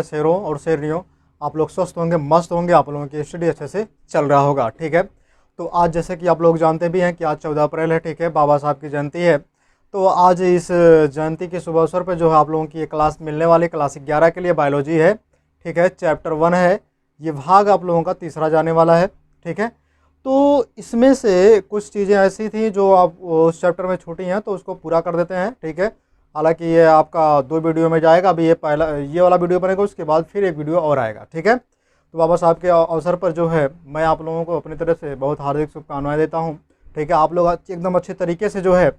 शेरों और शेरनियों, आप लोग स्वस्थ होंगे, मस्त होंगे, आप लोगों की स्टडी अच्छे से चल रहा होगा। ठीक है, तो आज जैसे कि आप लोग जानते भी हैं कि आज 14 अप्रैल है। ठीक है, बाबा साहब की जयंती है। तो आज इस जयंती के शुभ अवसर पर जो है आप लोगों की ये क्लास मिलने वाली, क्लास 11 के लिए बायोलॉजी है। ठीक है, चैप्टर 1 है, ये भाग आप लोगों का तीसरा जाने वाला है। ठीक है, तो इसमें से कुछ चीज़ें ऐसी थी जो आप उस चैप्टर में छूटी हैं, तो उसको पूरा कर देते हैं। ठीक है, हालांकि ये आपका 2 वीडियो में जाएगा। अभी ये वाला वीडियो बनेगा, उसके बाद फिर एक वीडियो और आएगा। ठीक है, तो बाबा साहब के अवसर पर जो है मैं आप लोगों को अपनी तरफ से बहुत हार्दिक शुभकामनाएं देता हूँ। ठीक है, आप लोग एकदम अच्छे तरीके से जो है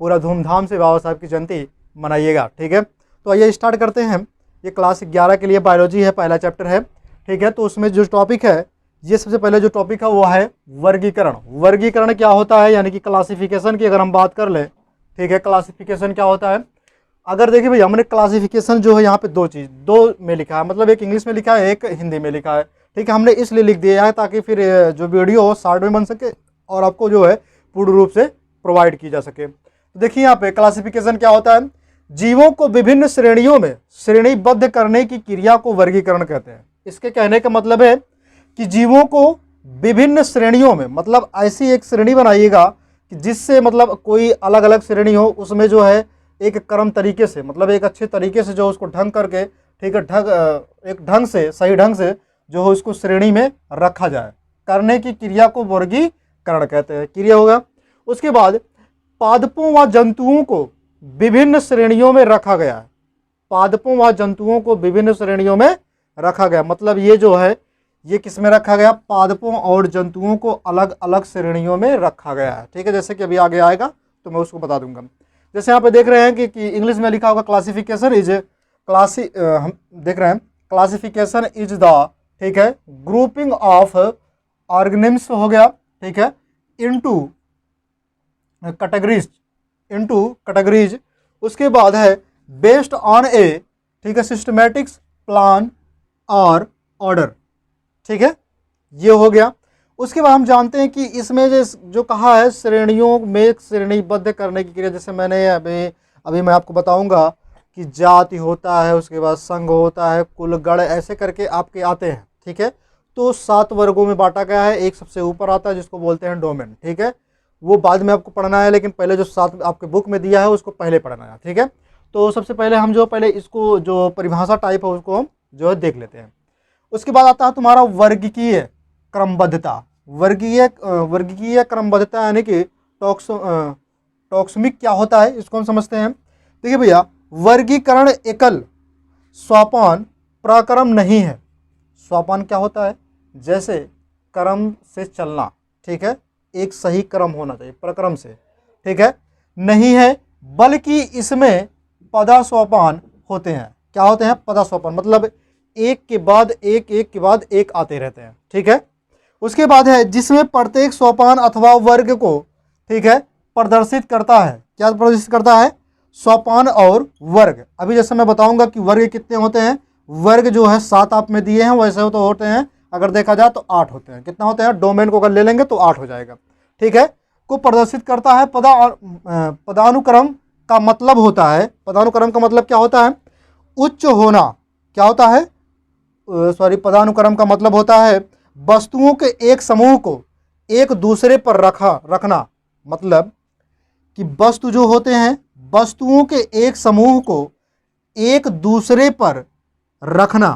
पूरा धूमधाम से बाबा साहब की जयंती मनाइएगा। ठीक है, तो आइए स्टार्ट करते हैं। ये क्लास 11 के लिए बायोलॉजी है, पहला चैप्टर है। ठीक है, तो उसमें जो टॉपिक है, ये सबसे पहले जो टॉपिक है वो है वर्गीकरण। वर्गीकरण क्या होता है, यानी कि क्लासिफिकेशन की अगर हम बात कर ले। ठीक है, क्लासिफिकेशन क्या होता है, अगर देखिए भैया हमने क्लासिफिकेशन जो है यहाँ पे दो में लिखा है, मतलब एक इंग्लिश में लिखा है, एक हिंदी में लिखा है। ठीक है, हमने इसलिए लिख दिया है ताकि फिर जो वीडियो हो शॉर्ट में बन सके और आपको जो है पूर्ण रूप से प्रोवाइड की जा सके। तो देखिए यहाँ पे क्लासिफिकेशन क्या होता है, जीवों को विभिन्न श्रेणियों में श्रेणीबद्ध करने की क्रिया को वर्गीकरण कहते हैं। इसके कहने का मतलब है कि जीवों को विभिन्न श्रेणियों में, मतलब ऐसी एक श्रेणी बनाइएगा कि जिससे मतलब कोई अलग अलग श्रेणी हो, उसमें जो है एक क्रम तरीके से, मतलब एक अच्छे तरीके से जो उसको ढंग करके, ठीक है, एक ढंग से, सही ढंग से जो है उसको श्रेणी में रखा जाए, करने की क्रिया को वर्गीकरण कहते हैं। क्रिया होगा। उसके बाद पादपों व जंतुओं को विभिन्न श्रेणियों में रखा गया है। पादपों व जंतुओं को विभिन्न श्रेणियों में रखा गया, मतलब ये जो है ये किस में रखा गया, पादपों और जंतुओं को अलग अलग श्रेणियों में रखा गया है। ठीक है, जैसे कि अभी आगे आएगा तो मैं उसको बता दूंगा। जैसे यहाँ पे देख रहे हैं कि इंग्लिश में लिखा होगा क्लासिफिकेशन इज हम देख रहे हैं क्लासिफिकेशन इज द, ठीक है, ग्रुपिंग ऑफ ऑर्गेनिम्स हो गया। ठीक है, इनटू कैटेगरीज। उसके बाद है बेस्ड ऑन ए, ठीक है, सिस्टमैटिक्स, प्लान और ऑर्डर। ठीक है, ये हो गया। उसके बाद हम जानते हैं कि इसमें जो कहा है श्रेणियों में श्रेणीबद्ध करने की क्रिया, जैसे मैंने अभी मैं आपको बताऊंगा कि जाति होता है, उसके बाद संघ होता है, कुल, गण, ऐसे करके आपके आते हैं। ठीक है, तो 7 वर्गों में बांटा गया है। एक सबसे ऊपर आता है जिसको बोलते हैं डोमेन। ठीक है, वो बाद में आपको पढ़ना है, लेकिन पहले जो 7 आपके बुक में दिया है उसको पहले पढ़ना है। ठीक है, तो सबसे पहले हम जो पहले इसको जो परिभाषा टाइप है उसको हम जो है देख लेते हैं। उसके बाद आता है तुम्हारा वर्गीय क्रमबद्धता। वर्गीय क्रमबद्धता यानी कि टॉक्समिक क्या होता है, इसको हम समझते हैं। देखिए भैया, वर्गीकरण एकल सोपान प्रक्रम नहीं है। सोपान क्या होता है, जैसे क्रम से चलना। ठीक है, एक सही क्रम होना चाहिए, प्रक्रम से। ठीक है, नहीं है, बल्कि इसमें पदा सोपान होते हैं। क्या होते हैं, पदा सोपान, मतलब एक के बाद एक, एक के बाद एक आते रहते हैं। ठीक है, उसके बाद है जिसमें प्रत्येक सोपान अथवा वर्ग को, ठीक है, प्रदर्शित करता है। क्या प्रदर्शित करता है, सोपान और वर्ग। अभी जैसे मैं बताऊंगा कि वर्ग कितने होते हैं। वर्ग जो है 7 आप में दिए हैं, वैसे तो होते हैं, अगर देखा जाए तो 8 होते हैं। कितना होते हैं, डोमेन को अगर ले लेंगे तो 8 हो जाएगा। ठीक है, को प्रदर्शित करता है। पदानुक्रम का मतलब होता है, पदानुक्रम का मतलब क्या होता है, उच्च होना। क्या होता है, पदानुक्रम का मतलब होता है वस्तुओं के एक समूह को एक दूसरे पर रखना। मतलब कि वस्तु जो होते हैं, वस्तुओं के एक समूह को एक दूसरे पर रखना।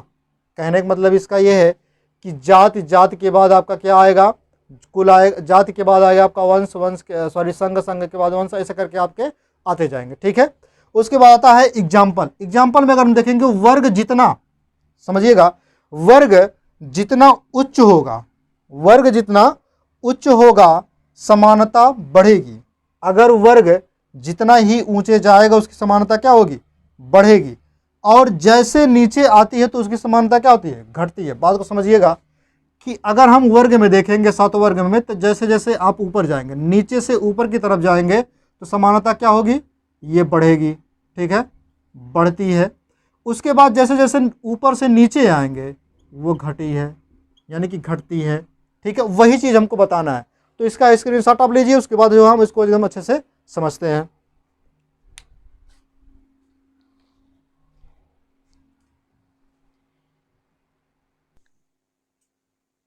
कहने का मतलब इसका यह है कि जाति के बाद आपका क्या आएगा, कुल आएगा, जाति के बाद आएगा आपका वंश, संघ के बाद वंश, ऐसे करके आपके आते जाएंगे। ठीक है, उसके बाद आता है एग्जाम्पल में अगर हम देखेंगे वर्ग जितना, समझिएगा, वर्ग जितना उच्च होगा समानता बढ़ेगी। अगर वर्ग जितना ही ऊंचे जाएगा उसकी समानता क्या होगी, बढ़ेगी। और जैसे नीचे आती है तो उसकी समानता क्या होती है, घटती है। बात को समझिएगा कि अगर हम वर्ग में देखेंगे, 7 वर्ग में, तो जैसे जैसे आप ऊपर जाएंगे, नीचे से ऊपर की तरफ जाएंगे, तो समानता क्या होगी, ये बढ़ेगी। ठीक है, बढ़ती है। उसके बाद जैसे जैसे ऊपर से नीचे आएंगे वो घटी है, यानी कि घटती है। ठीक है, वही चीज़ हमको बताना है, तो इसका स्क्रीनशॉट आप लीजिए। उसके बाद जो हम इसको एकदम अच्छे से समझते हैं।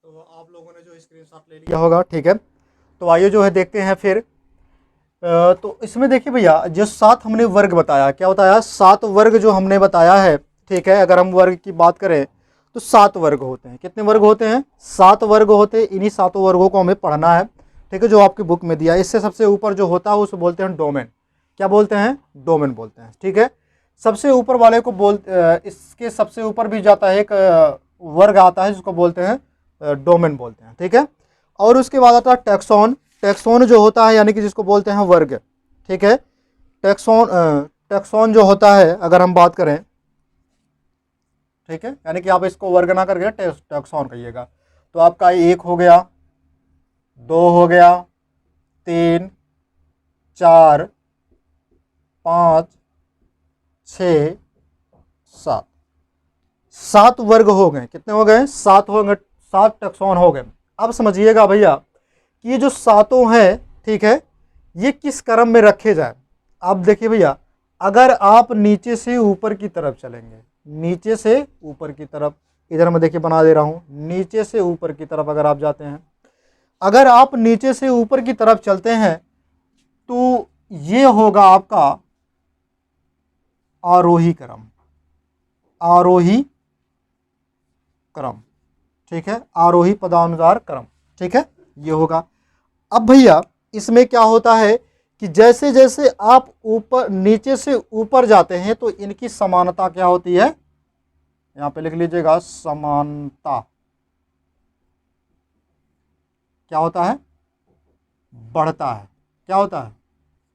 तो आप लोगों ने जो स्क्रीनशॉट ले लिया होगा, ठीक है। तो आइए जो है देखते हैं फिर। तो इसमें देखिए भैया, जो 7 हमने वर्ग बताया, क्या बताया, 7 वर्ग जो हमने बताया है, ठीक है। अगर हम वर्ग की बात करें तो 7 वर्ग होते हैं। कितने वर्ग होते हैं? 7 वर्ग होते हैं। इन्हीं 7 वर्गों को हमें पढ़ना है, ठीक है, जो आपकी बुक में दिया है। इससे सबसे ऊपर जो होता है उसे बोलते हैं डोमेन। क्या बोलते हैं? डोमेन बोलते हैं, ठीक है। सबसे ऊपर वाले को इसके सबसे ऊपर भी जाता है एक वर्ग आता है जिसको बोलते हैं डोमेन बोलते हैं, ठीक है। और उसके बाद आता है टैक्सॉन। टैक्सॉन जो होता है यानी कि जिसको बोलते हैं वर्ग, ठीक है। टैक्सॉन जो होता है अगर हम बात करें, ठीक है, यानी कि आप इसको वर्ग ना करके टैक्सॉन कहिएगा। तो आपका 1 हो गया, 2 हो गया, 3, 4, 5, 6, 7, 7 वर्ग हो गए। कितने हो गए? 7 हो गए, 7 टैक्सॉन हो गए। अब समझिएगा भैया कि ये जो 7 हैं, ठीक है, ये किस क्रम में रखे जाए। आप देखिए भैया, अगर आप नीचे से ऊपर की तरफ चलेंगे, नीचे से ऊपर की तरफ, इधर मैं देखिए बना दे रहा हूं, नीचे से ऊपर की तरफ अगर आप जाते हैं, अगर आप नीचे से ऊपर की तरफ चलते हैं तो ये होगा आपका आरोही क्रम। आरोही क्रम, ठीक है, आरोही पदानुसार क्रम, ठीक है, ये होगा। अब भैया इसमें क्या होता है कि जैसे जैसे आप ऊपर नीचे से ऊपर जाते हैं तो इनकी समानता क्या होती है, यहां पे लिख लीजिएगा, समानता क्या होता है? बढ़ता है। क्या होता है?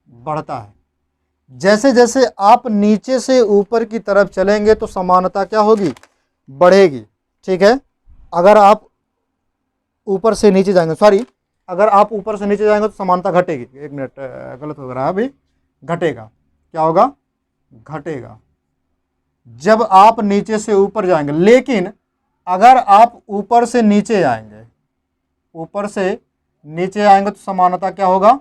बढ़ता है। जैसे जैसे आप नीचे से ऊपर की तरफ चलेंगे तो समानता क्या होगी? बढ़ेगी, ठीक है। अगर आप ऊपर से नीचे जाएंगे, सॉरी, अगर आप ऊपर से नीचे जाएंगे तो समानता घटेगी। एक मिनट, गलत हो रहा है अभी, घटेगा। क्या होगा? घटेगा जब आप नीचे से ऊपर जाएंगे। लेकिन अगर आप ऊपर से नीचे आएंगे, ऊपर से नीचे आएंगे तो समानता क्या होगा?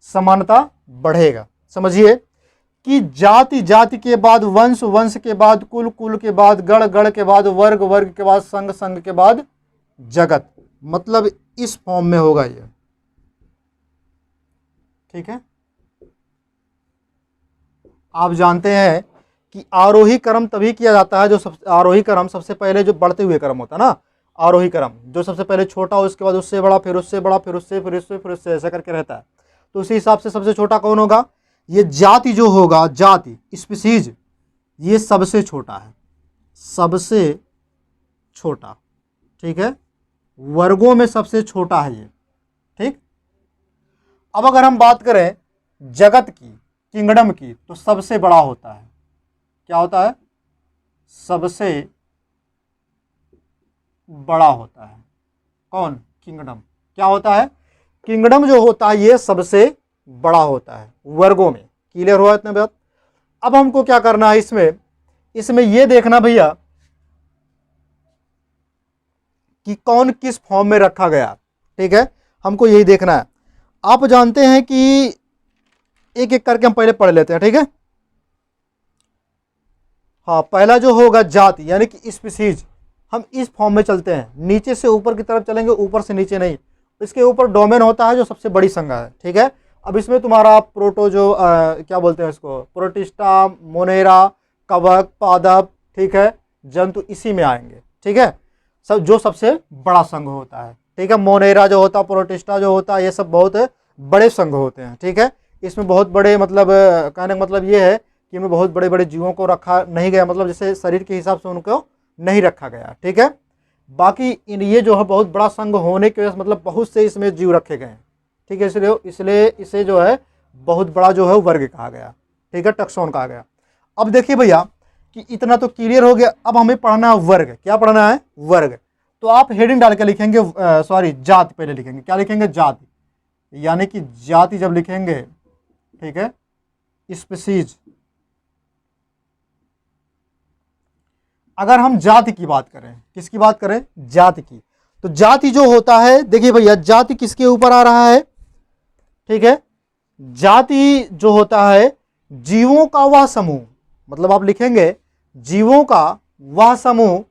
समानता बढ़ेगा। समझिए कि जाति जाति के बाद वंश, वंश के बाद कुल, कुल के बाद गण, गण के बाद वर्ग, वर्ग के बाद संघ, संघ के बाद जगत, मतलब इस फॉर्म में होगा ये, ठीक है। आप जानते हैं कि आरोही क्रम तभी किया जाता है जो आरोही क्रम सबसे पहले जो बढ़ते हुए क्रम होता है ना, आरोही क्रम जो सबसे पहले छोटा हो, उसके बाद उससे बड़ा, फिर उससे बड़ा, फिर उससे, फिर उससे, फिर उससे, ऐसा करके रहता है। तो उसी हिसाब से सबसे छोटा कौन होगा? ये जाति जो होगा, जाति, स्पीसीज, ये सबसे छोटा है, सबसे छोटा, ठीक है, वर्गों में सबसे छोटा है ये, ठीक। अब अगर हम बात करें जगत की, किंगडम की, तो सबसे बड़ा होता है। क्या होता है? सबसे बड़ा होता है। कौन? किंगडम। क्या होता है? किंगडम जो होता है ये सबसे बड़ा होता है वर्गों में। क्लियर हुआ इतने बात? अब हमको क्या करना है इसमें, इसमें ये देखना भैया कि कौन किस फॉर्म में रखा गया, ठीक है, हमको यही देखना है। आप जानते हैं कि एक एक करके हम पहले पढ़ लेते हैं, ठीक है। हाँ, पहला जो होगा जाति यानी कि स्पीसीज, हम इस फॉर्म में चलते हैं, नीचे से ऊपर की तरफ चलेंगे, ऊपर से नीचे नहीं। इसके ऊपर डोमेन होता है जो सबसे बड़ी संज्ञा है, ठीक है। अब इसमें तुम्हारा प्रोटो जो क्या बोलते हैं इसको, प्रोटिस्टा, मोनेरा, कवक, पादप, ठीक है, जंतु इसी में आएंगे, ठीक है। सब जो सबसे बड़ा संघ होता है, ठीक है। मोनेरा जो होता है, प्रोटिस्टा जो होता है, ये सब बहुत बड़े संघ होते हैं, ठीक है। इसमें बहुत बड़े, मतलब कहने का मतलब ये है कि इनमें बहुत बड़े बड़े जीवों को रखा नहीं गया, मतलब जैसे शरीर के हिसाब से उनको नहीं रखा गया, ठीक है। बाकी इन ये जो है बहुत बड़ा संघ होने की वजह से मतलब बहुत से इसमें जीव रखे गए हैं, ठीक है। इसलिए इसे जो है बहुत बड़ा जो है वर्ग कहा गया, ठीक है, टैक्सॉन कहा गया। अब देखिए भैया कि इतना तो क्लियर हो गया। अब हमें पढ़ना है वर्ग। क्या पढ़ना है? वर्ग। तो आप हेडिंग डाल के लिखेंगे, सॉरी, जाति पहले लिखेंगे। क्या लिखेंगे? जाति, यानी कि जाति जब लिखेंगे, ठीक है, स्पीसीज। अगर हम जाति की बात करें, किसकी बात करें? जाति की। तो जाति जो होता है, देखिए भैया, जाति किसके ऊपर आ रहा है, ठीक है, जाति जो होता है जीवों का वह समूह, मतलब आप लिखेंगे जीवों का वह समूह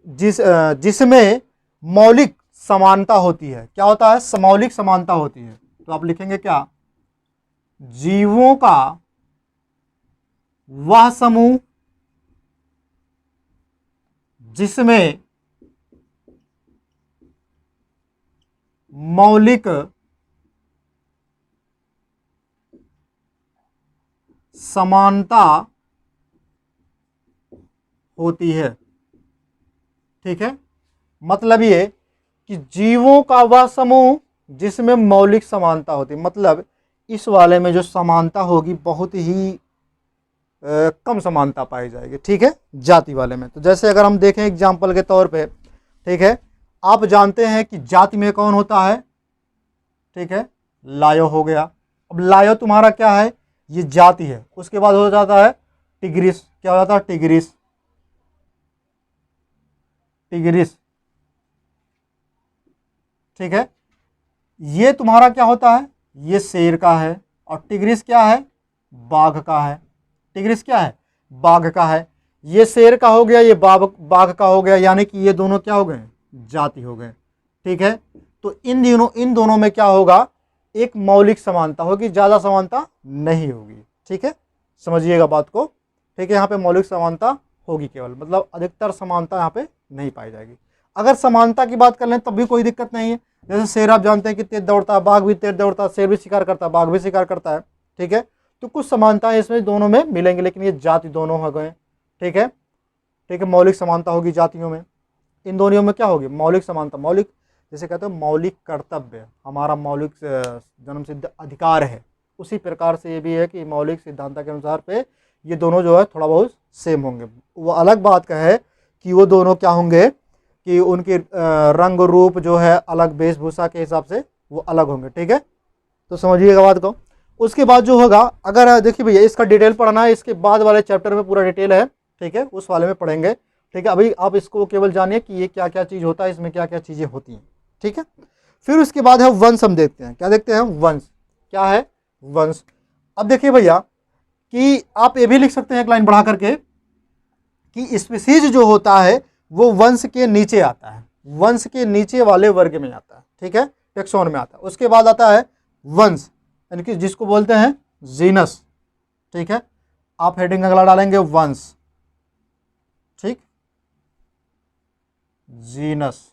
जिसमें मौलिक समानता होती है। क्या होता है? मौलिक समानता होती है। तो आप लिखेंगे क्या? जीवों का वह समूह जिसमें मौलिक समानता होती है। ठीक है, मतलब ये कि जीवों का वह समूह जिसमें मौलिक समानता होती है, मतलब इस वाले में जो समानता होगी बहुत ही कम समानता पाई जाएगी। ठीक है, जाति वाले में। तो जैसे अगर हम देखें एग्जाम्पल के तौर पे, ठीक है, आप जानते हैं कि जाति में कौन होता है? ठीक है, लायो हो गया। अब लायो तुम्हारा क्या है? ये जाति है। उसके बाद हो जाता है टिग्रिस। क्या हो जाता है? टिग्रिस। टिग्रिस, ठीक है, ये तुम्हारा क्या होता है? ये शेर का है। और टिग्रिस क्या है? बाघ का है। टिग्रिस क्या है? बाघ का है। ये शेर का हो गया, ये बाघ का हो गया, यानी कि ये दोनों क्या हो गए? जाति हो गए। ठीक है, तो इन दोनों में क्या होगा? एक मौलिक समानता होगी, ज़्यादा समानता नहीं होगी। ठीक है, समझिएगा बात को। ठीक है, यहाँ पे मौलिक समानता होगी केवल, मतलब अधिकतर समानता यहाँ पे नहीं पाई जाएगी। अगर समानता की बात कर लें तब भी कोई दिक्कत नहीं है। जैसे शेर आप जानते हैं कि तेज दौड़ता है, बाघ भी तेज दौड़ता है, शेर भी शिकार करता है, बाघ भी शिकार करता है। ठीक है, तो कुछ समानताएं इसमें दोनों में मिलेंगे, लेकिन ये जाति दोनों हो गए। ठीक है, ठीक है, मौलिक समानता होगी जातियों में। इन दोनों में क्या होगी? मौलिक समानता। मौलिक जैसे कहते हैं मौलिक कर्तव्य, हमारा मौलिक जन्म सिद्ध अधिकार है, उसी प्रकार से ये भी है कि मौलिक सिद्धांत के अनुसार पे ये दोनों जो है थोड़ा बहुत सेम होंगे। वो अलग बात का है कि वो दोनों क्या होंगे कि उनके रंग रूप जो है अलग, वेशभूषा के हिसाब से वो अलग होंगे। ठीक है, तो समझिएगा बात को। उसके बाद जो होगा, अगर देखिए भैया इसका डिटेल पढ़ना है, इसके बाद वाले चैप्टर में पूरा डिटेल है। ठीक है, उस वाले में पढ़ेंगे। ठीक है, अभी आप इसको केवल जानिए कि ये क्या क्या चीज़ होता है, इसमें क्या क्या चीज़ें होती हैं। ठीक है, फिर उसके बाद है वंश। हम देखते हैं, क्या देखते हैं? वंश। क्या है? वंश। अब देखिए भैया कि आप ये भी लिख सकते हैं एक लाइन बढ़ा करके कि स्पीसीज जो होता है वो वंश के नीचे आता है, वंश के नीचे वाले वर्ग में आता है। ठीक है, टेक्सोन में आता है। उसके बाद आता है वंश, यानी कि जिसको बोलते हैं जीनस। ठीक है, आप हेडिंग अगला डालेंगे वंश। ठीक, जीनस।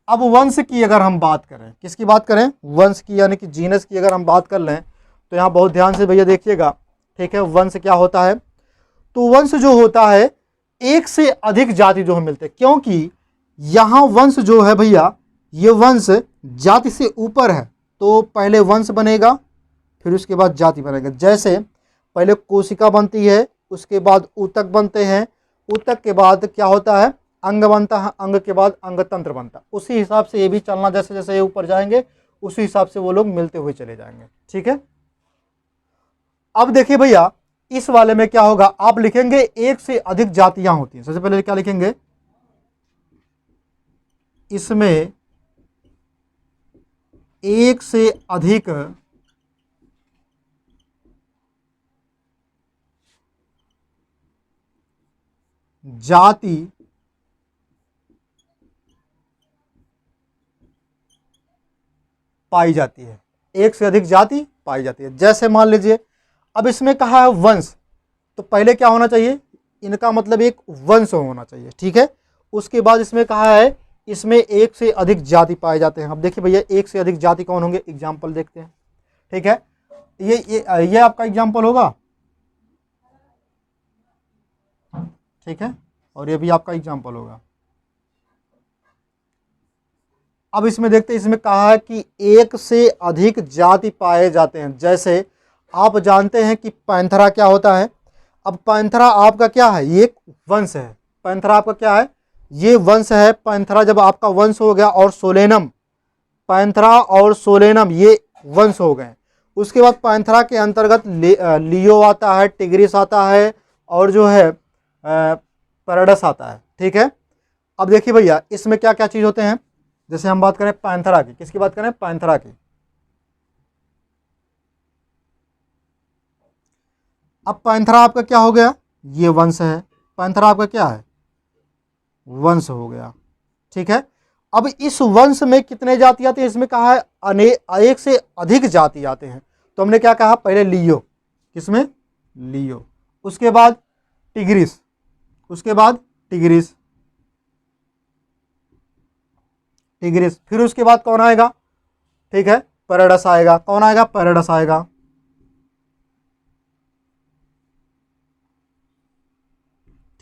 अब वंश की अगर हम बात करें, किसकी बात करें? वंश की, यानी कि जीनस की अगर हम बात कर लें तो यहाँ बहुत ध्यान से भैया देखिएगा। ठीक है, वंश क्या होता है? तो वंश जो होता है एक से अधिक जाति जो हम मिलते हैं, क्योंकि यहाँ वंश जो है भैया, ये वंश जाति से ऊपर है। तो पहले वंश बनेगा, फिर उसके बाद जाति बनेगा। जैसे पहले कोशिका बनती है, उसके बाद ऊतक बनते हैं, ऊतक के बाद क्या होता है? अंग बनता है, अंग के बाद अंगतंत्र बनता है। उसी हिसाब से ये भी चलना, जैसे जैसे ये ऊपर जाएंगे उसी हिसाब से वो लोग मिलते हुए चले जाएंगे। ठीक है, अब देखिए भैया इस वाले में क्या होगा? आप लिखेंगे एक से अधिक जातियां होती हैं। सबसे पहले क्या लिखेंगे? इसमें एक से अधिक जाति पाई जाती है, एक से अधिक जाति पाई जाती है। जैसे मान लीजिए अब इसमें कहा है वंश, तो पहले क्या होना चाहिए? इनका मतलब एक वंश होना चाहिए। ठीक है, उसके बाद इसमें कहा है इसमें एक से अधिक जाति पाए जाते हैं। अब देखिए भैया एक से अधिक जाति कौन होंगे? एग्जाम्पल देखते हैं। ठीक है, ये आपका एग्जाम्पल होगा। ठीक है, और ये भी आपका एग्जाम्पल होगा। अब इसमें देखते हैं, इसमें कहा है कि एक से अधिक जाति पाए जाते हैं। जैसे आप जानते हैं कि पैंथरा क्या होता है? अब पैंथरा आपका क्या है? ये एक वंश है। पैंथरा आपका क्या है? ये वंश है। पैंथरा जब आपका वंश हो गया, और सोलेनम, पैंथरा और सोलेनम ये वंश हो गए। उसके बाद पैंथरा के अंतर्गत लियो आता है, टिग्रिस आता है, और जो है पैराडस आता है। ठीक है, अब देखिए भैया इसमें क्या क्या चीज़ होते हैं। जैसे हम बात करें पैंथरा की, किसकी बात करें? पैंथरा की। अब पैंथरा आपका क्या हो गया, ये वंश है, पैंथरा आपका क्या है, वंश हो गया। ठीक है, अब इस वंश में कितने जाति आते हैं, इसमें कहा है एक से अधिक जाति आते हैं। तो हमने क्या कहा, पहले लियो, किसमें, लियो, उसके बाद टिग्रिस, उसके बाद टिग्रिस, टिग्रिस, फिर उसके बाद कौन आएगा, ठीक है, पैराडस आएगा। कौन आएगा, पैराडस आएगा।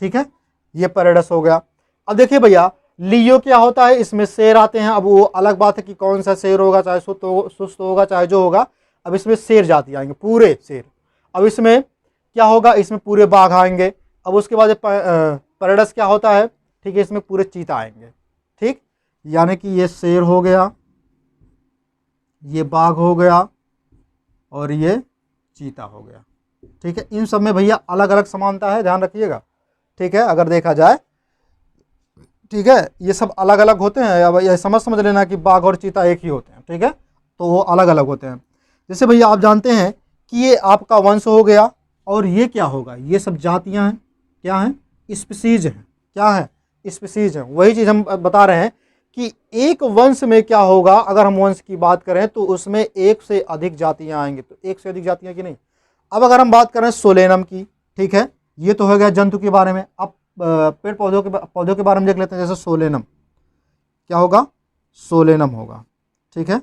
ठीक है, ये पैराडस हो गया। अब देखिए भैया, लियो क्या होता है, इसमें शेर आते हैं। अब वो अलग बात है कि कौन सा शेर होगा, चाहे सुस्त होगा चाहे जो होगा। अब इसमें शेर जाति आएंगे, पूरे शेर। अब इसमें क्या होगा, इसमें पूरे बाघ आएंगे। अब उसके बाद पैराडस क्या होता है, ठीक है, इसमें पूरे चीता आएंगे। ठीक, यानी कि ये शेर हो गया, ये बाघ हो गया और ये चीता हो गया। ठीक है, इन सब में भैया अलग अलग समानता है, ध्यान रखिएगा। ठीक है, अगर देखा जाए, ठीक है, ये सब अलग अलग होते हैं। अब ये समझ लेना कि बाघ और चीता एक ही होते हैं। ठीक है, तो वो अलग अलग होते हैं। जैसे भैया आप जानते हैं कि ये आपका वंश हो गया, और ये क्या होगा, ये सब जातियां हैं, क्या हैं, स्पीसीज हैं। क्या है, स्पीसीज हैं। वही चीज़ हम बता रहे हैं कि एक वंश में क्या होगा, अगर हम वंश की बात करें तो उसमें एक से अधिक जातियां आएंगी। तो एक से अधिक जातियां की नहीं। अब अगर हम बात करें सोलेनम की, ठीक है, ये तो हो गया जंतु के बारे में। अब पेड़ पौधों के बारे में देख लेते हैं। जैसे सोलेनम क्या होगा, सोलेनम होगा। ठीक है,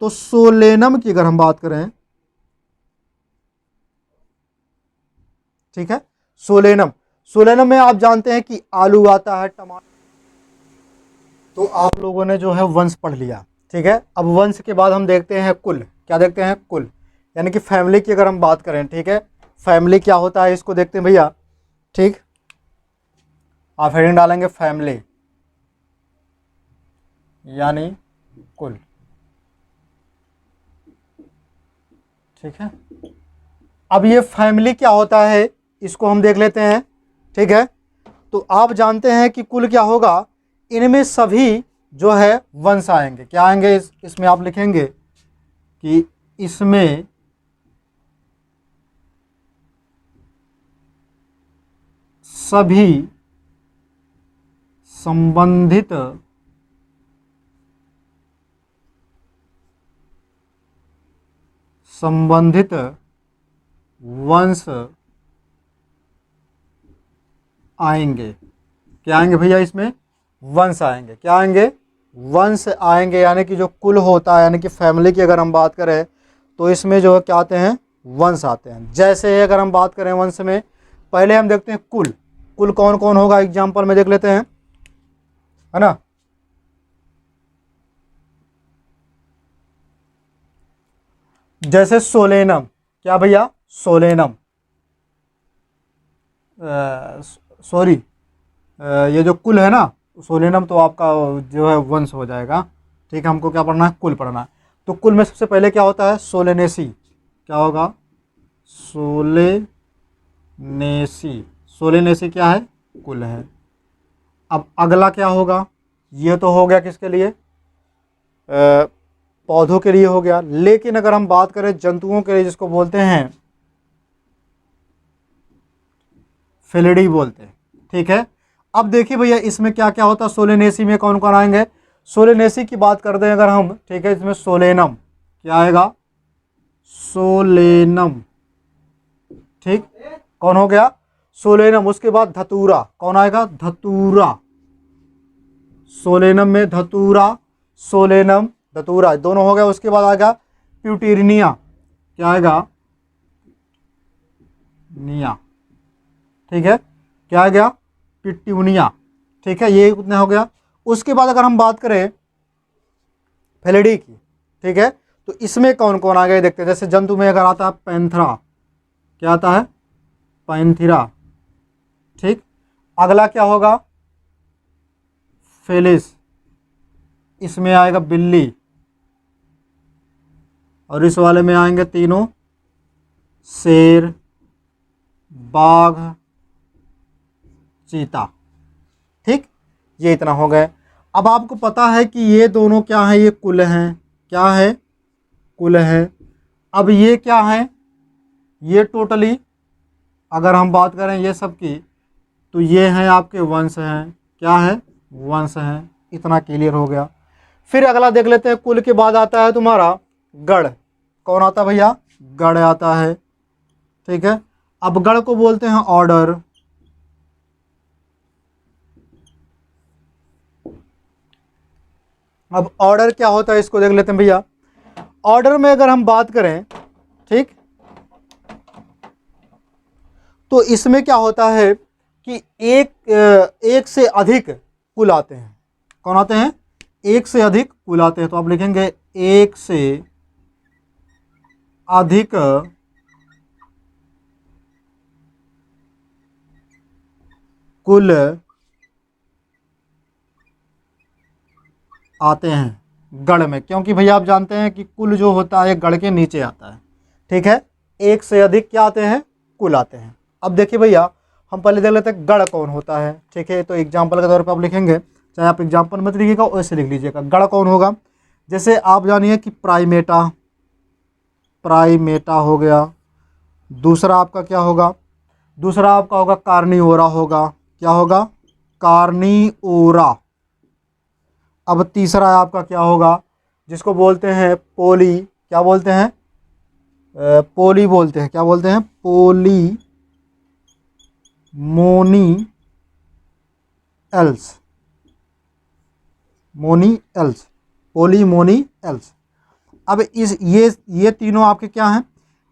तो सोलेनम की अगर हम बात करें, ठीक है, सोलेनम, सोलेनम में आप जानते हैं कि आलू आता है, टमाटर। तो आप लोगों ने जो है वंश पढ़ लिया। ठीक है, अब वंश के बाद हम देखते हैं कुल। क्या देखते हैं, कुल, यानी कि फैमिली की अगर हम बात करें। ठीक है, फैमिली क्या होता है, इसको देखते हैं भैया। ठीक, आप हेडिंग डालेंगे फैमिली यानी कुल। ठीक है, अब ये फैमिली क्या होता है, इसको हम देख लेते हैं। ठीक है, तो आप जानते हैं कि कुल क्या होगा, इनमें सभी जो है वंश आएंगे। क्या आएंगे, इसमें आप लिखेंगे कि इसमें सभी संबंधित वंश आएंगे। क्या आएंगे भैया, इसमें वंश आएंगे। क्या आएंगे, वंश आएंगे, यानी कि जो कुल होता है, यानी कि फैमिली की अगर हम बात करें तो इसमें जो क्या आते हैं, वंश आते हैं। जैसे अगर हम बात करें वंश में, पहले हम देखते हैं कुल। कुल कौन कौन होगा, एग्जाम्पल में देख लेते हैं, है ना। जैसे सोलेनम, क्या भैया, सोलेनम, सॉरी, ये जो कुल है ना, सोलेनम, तो आपका जो है वंश हो जाएगा। ठीक है, हमको क्या पढ़ना है, कुल पढ़ना है। तो कुल में सबसे पहले क्या होता है, सोलेनेसी। क्या होगा, सोलेनेसी, सोलेनेसी क्या है, कुल है। अब अगला क्या होगा, ये तो हो गया किसके लिए, पौधों के लिए हो गया। लेकिन अगर हम बात करें जंतुओं के लिए, जिसको बोलते हैं फेलिडी बोलते हैं। ठीक है, अब देखिए भैया, इसमें क्या क्या होता है, सोलेनेसी में कौन कौन आएंगे। सोलेनेसी की बात करते हैं अगर हम, ठीक है, इसमें सोलेनम क्या आएगा, सोलेनम। ठीक, कौन हो गया, सोलेनम। उसके बाद धतूरा, कौन आएगा, धतूरा। सोलेनम में धतूरा, सोलेनम, धतूरा, दोनों हो गया। उसके बाद आएगा प्यूटेरिनिया। क्या आएगा, निया। ठीक है, क्या आ गया, पिट्यूनिया। ठीक है, ये कितना हो गया। उसके बाद अगर हम बात करें फेलिडी की, ठीक है, तो इसमें कौन कौन आ गए देखते हैं। जैसे जंतु में अगर आता है पैंथरा, क्या आता है, पैंथिरा। ठीक, अगला क्या होगा, फेलिस, इसमें आएगा बिल्ली। और इस वाले में आएंगे तीनों, शेर, बाघ, चीता। ठीक, ये इतना हो गए। अब आपको पता है कि ये दोनों क्या है, ये कुल हैं। क्या है, कुल है। अब ये क्या है, ये टोटली अगर हम बात करें ये सब की, तो ये हैं आपके वंश हैं, क्या है, वंश हैं। इतना क्लियर हो गया। फिर अगला देख लेते हैं, कुल के बाद आता है तुम्हारा गण। कौन आता है भैया, गण आता है, ठीक है। अब गण को बोलते हैं ऑर्डर। अब ऑर्डर क्या होता है इसको देख लेते हैं भैया। ऑर्डर में अगर हम बात करें, ठीक, तो इसमें क्या होता है कि एक से अधिक कुल आते हैं। कौन आते हैं, एक से अधिक कुल आते हैं। तो आप लिखेंगे एक से अधिक कुल आते हैं गण में, क्योंकि भैया आप जानते हैं कि कुल जो होता है गण के नीचे आता है, ठीक है। एक से अधिक क्या आते हैं, कुल आते हैं। अब देखिए भैया, हम पहले देख लेते हैं गण कौन होता है, ठीक है। तो एग्जाम्पल के तौर पर आप लिखेंगे, चाहे आप एग्जाम्पल मत लिखिएगा, वैसे लिख लीजिएगा। गण कौन होगा, जैसे आप जानिए कि प्राइमेटा, प्राइमेटा हो गया। दूसरा आपका क्या होगा, दूसरा आपका होगा कार्निओरा होगा। क्या होगा, कार्निओरा। अब तीसरा आपका क्या होगा, जिसको बोलते हैं पोली, क्या बोलते हैं, पोली बोलते हैं, क्या बोलते हैं, पोली मोनी एल्स, मोनी एल्स, पोली मोनी एल्स। अब इस ये तीनों आपके क्या हैं,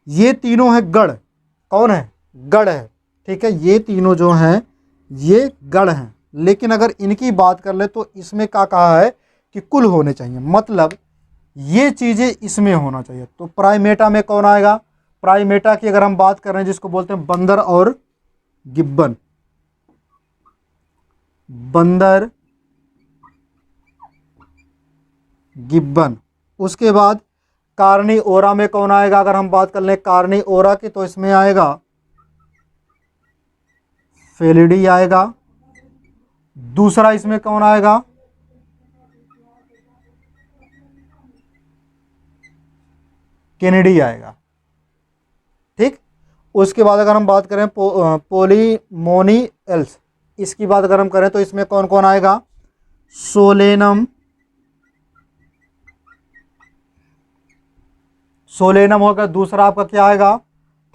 ये तीनों हैं गण। कौन है, गण है, ठीक है। ये तीनों जो हैं ये गण हैं। लेकिन अगर इनकी बात कर ले तो इसमें क्या कहा है कि कुल होने चाहिए, मतलब ये चीज़ें इसमें होना चाहिए। तो प्राइमेटा में कौन आएगा, प्राइमेटा की अगर हम बात कर रहे हैं जिसको बोलते हैं बंदर और गिब्बन, बंदर गिब्बन। उसके बाद कार्निओरा में कौन आएगा, अगर हम बात कर लें कार्निओरा की, तो इसमें आएगा फेलिडी आएगा। दूसरा इसमें कौन आएगा, केनेडी आएगा, ठीक। उसके बाद अगर हम बात करें पोलीमोनी एल्स, इसकी बात अगर हम करें तो इसमें कौन कौन आएगा, सोलेनम, सोलेनम होगा। दूसरा आपका क्या आएगा,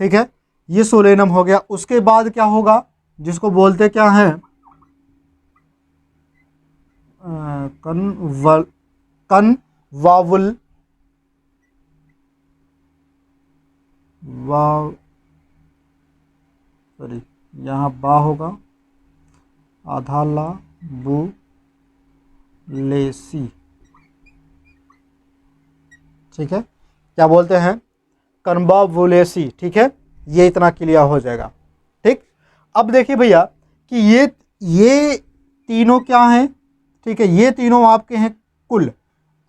ठीक है, ये सोलेनम हो गया। उसके बाद क्या होगा, जिसको बोलते क्या हैं, कनवावुल, वाव, सॉरी यहाँ बा होगा, आधा ला बू लेसी, ठीक है। क्या बोलते हैं, कन्वावुलेसी, ठीक है। ये इतना क्लियर हो जाएगा, ठीक। अब देखिए भैया कि ये तीनों क्या हैं, ठीक है, ये तीनों आपके हैं कुल,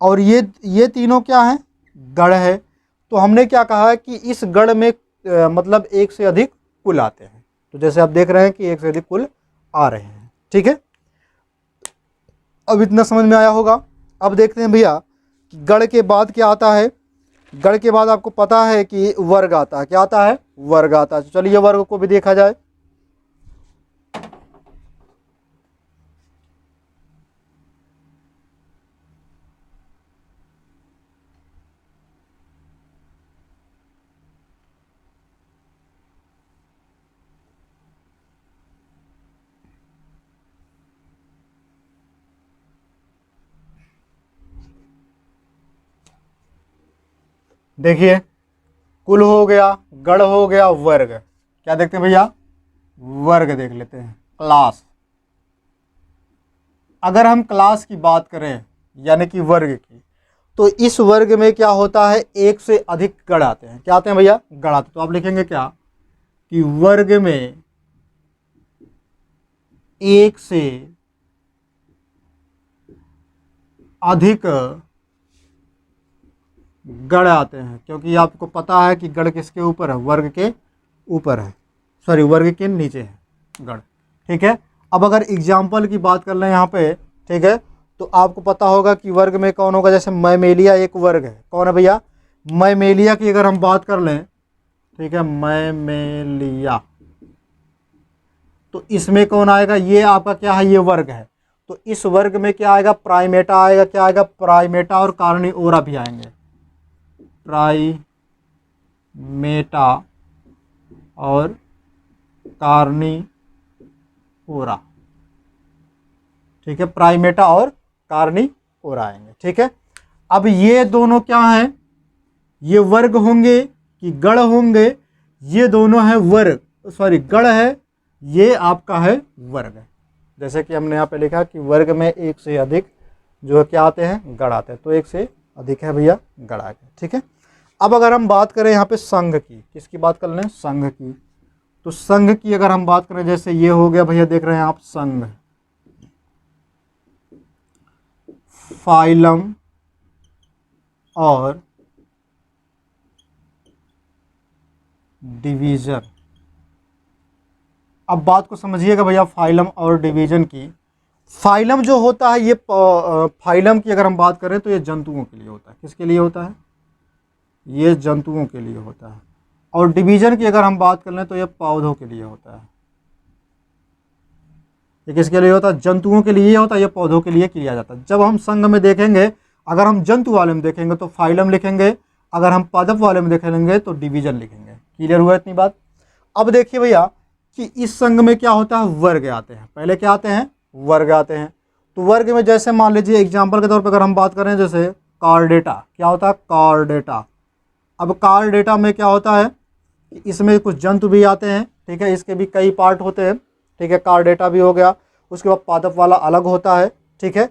और ये तीनों क्या हैं, गण है। तो हमने क्या कहा है कि इस गण में मतलब एक से अधिक कुल आते हैं। तो जैसे आप देख रहे हैं कि एक से अधिक कुल आ रहे हैं, ठीक है। अब इतना समझ में आया होगा। अब देखते हैं भैया कि गण के बाद क्या आता है। गण के बाद आपको पता है कि वर्ग आता है, क्या आता है, वर्ग आता है। चलिए वर्ग को भी देखा जाए। देखिए, कुल हो गया, गण हो गया, वर्ग। क्या देखते हैं भैया, वर्ग देख लेते हैं। क्लास, अगर हम क्लास की बात करें यानी कि वर्ग की, तो इस वर्ग में क्या होता है, एक से अधिक गण आते हैं। क्या आते हैं भैया, गण आते हैं। तो आप लिखेंगे क्या कि वर्ग में एक से अधिक गण आते हैं, क्योंकि आपको पता है कि गण किसके ऊपर है, वर्ग के ऊपर है, सॉरी वर्ग के नीचे है गण, ठीक है। अब अगर एग्जाम्पल की बात कर लें यहाँ पे, ठीक है, तो आपको पता होगा कि वर्ग में कौन होगा। जैसे मैमेलिया एक वर्ग है, कौन है भैया, मैमेलिया की अगर हम बात कर लें, ठीक है, मैमेलिया, तो इसमें कौन आएगा, ये आपका क्या है, ये वर्ग है। तो इस वर्ग में क्या आएगा, प्राइमेटा आएगा, क्या आएगा, प्राइमेटा और कार्निओरा भी आएंगे, प्राइमेटा और कार्निओरा, ठीक है, प्राइमेटा और कार्निओरा आएंगे, ठीक है। अब ये दोनों क्या हैं, ये वर्ग होंगे कि गण होंगे, ये दोनों है वर्ग, सॉरी गण है, ये आपका है वर्ग है। जैसे कि हमने यहाँ पे लिखा कि वर्ग में एक से अधिक जो क्या आते हैं, गण आते हैं, तो एक से अधिक है भैया, गण आ गए, ठीक है। अब अगर हम बात करें यहाँ पे संघ की, किसकी बात कर लें, संघ की, तो संघ की अगर हम बात करें, जैसे ये हो गया भैया, देख रहे हैं आप, संघ, फाइलम और डिवीजन। अब बात को समझिएगा भैया, फाइलम और डिवीजन की। फाइलम जो होता है, ये फाइलम की अगर हम बात करें तो ये जंतुओं के लिए होता है, किसके लिए होता है, ये जंतुओं के लिए होता है। और डिवीजन की अगर हम बात कर लें तो ये पौधों के लिए होता है। ये किसके लिए होता है, जंतुओं के लिए होता है, ये पौधों के लिए किया जाता है। जब हम संघ में देखेंगे, अगर हम जंतु वाले में देखेंगे तो फाइलम लिखेंगे, अगर हम पादप वाले में देखेंगे तो डिवीजन लिखेंगे। क्लियर हुआ इतनी बात। अब देखिए भैया कि इस संघ में क्या होता है, वर्ग आते हैं, पहले क्या आते हैं, वर्ग आते हैं। तो वर्ग में जैसे मान लीजिए एग्जाम्पल के तौर पर अगर हम बात करें, जैसे कार्डेटा, क्या होता है, कार्डेटा। अब कार्डेटा में क्या होता है कि इसमें कुछ जंतु भी आते हैं, ठीक है, इसके भी कई पार्ट होते हैं, ठीक है, कार्डेटा भी हो गया। उसके बाद पादप वाला अलग होता है, ठीक है।